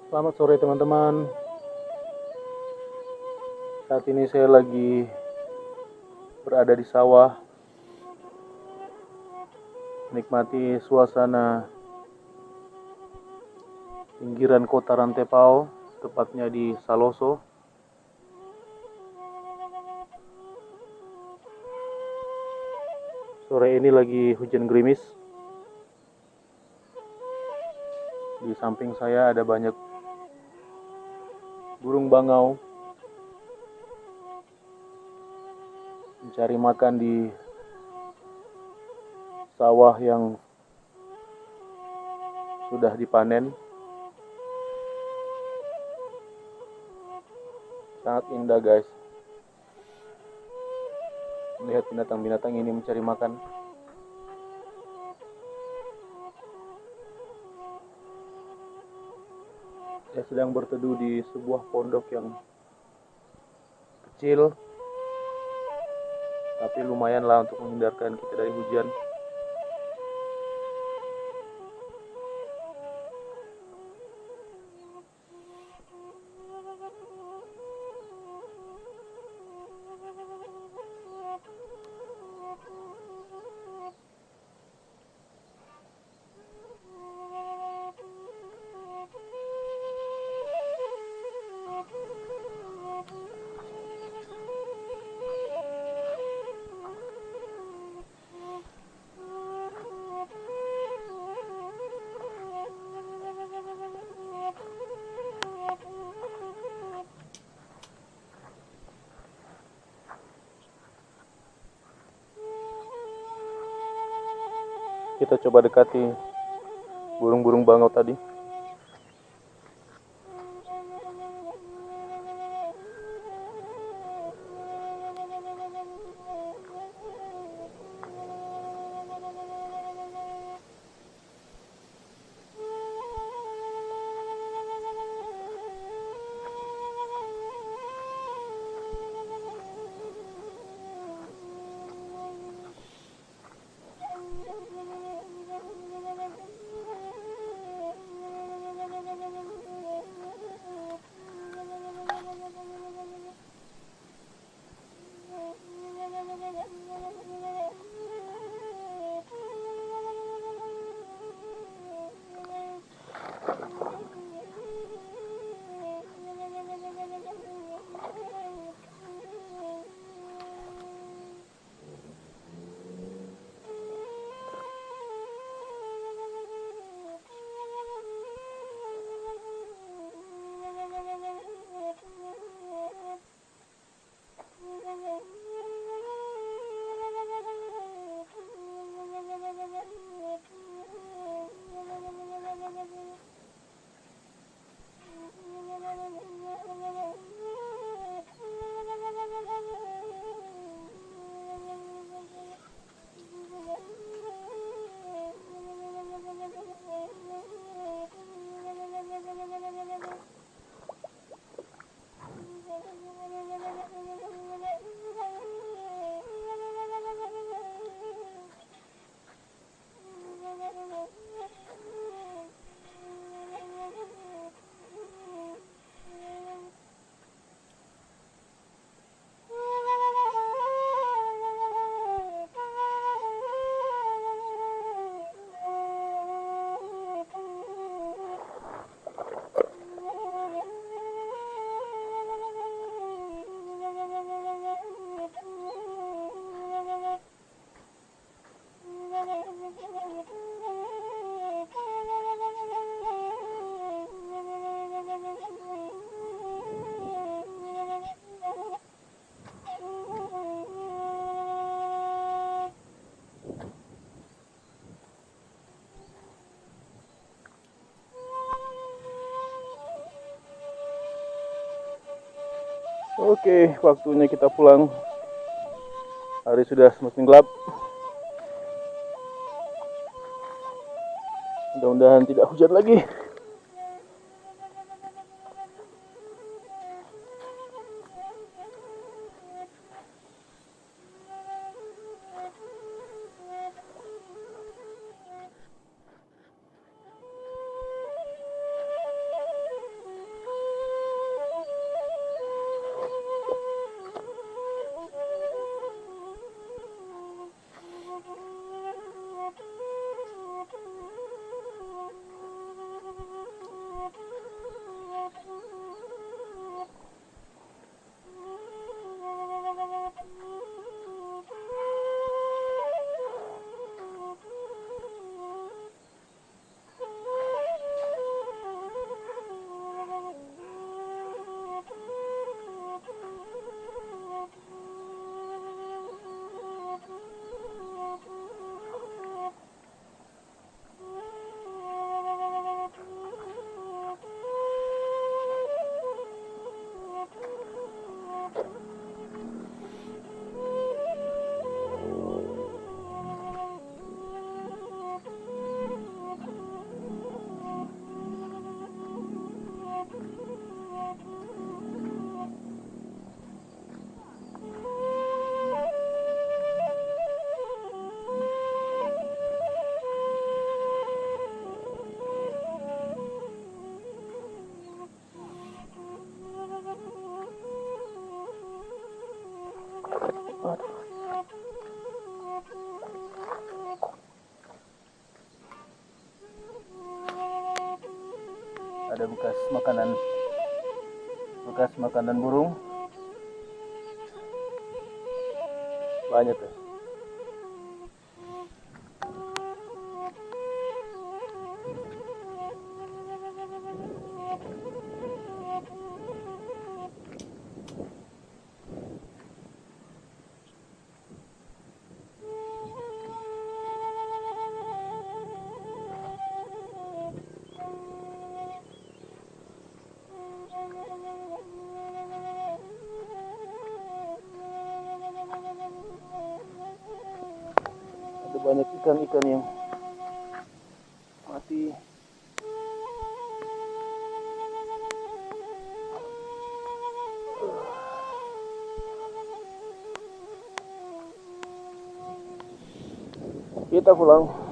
Selamat sore teman-teman. Saat ini saya lagi berada di sawah, menikmati suasana pinggiran kota Rantepao, tepatnya di Saloso. Sore ini lagi hujan gerimis. Di samping saya ada banyak burung bangau mencari makan di sawah yang sudah dipanen. Sangat indah guys, melihat binatang-binatang ini mencari makan. Saya sedang berteduh di sebuah pondok yang kecil, tapi lumayan lah untuk menghindarkan kita dari hujan. Kita coba dekati burung-burung bangau tadi. Oke, waktunya kita pulang. Hari sudah semakin gelap. Mudah-mudahan tidak hujan lagi. ada bekas makanan burung. Banyak tuh. Ada banyak ikan-ikan yang mati. Kita pulang.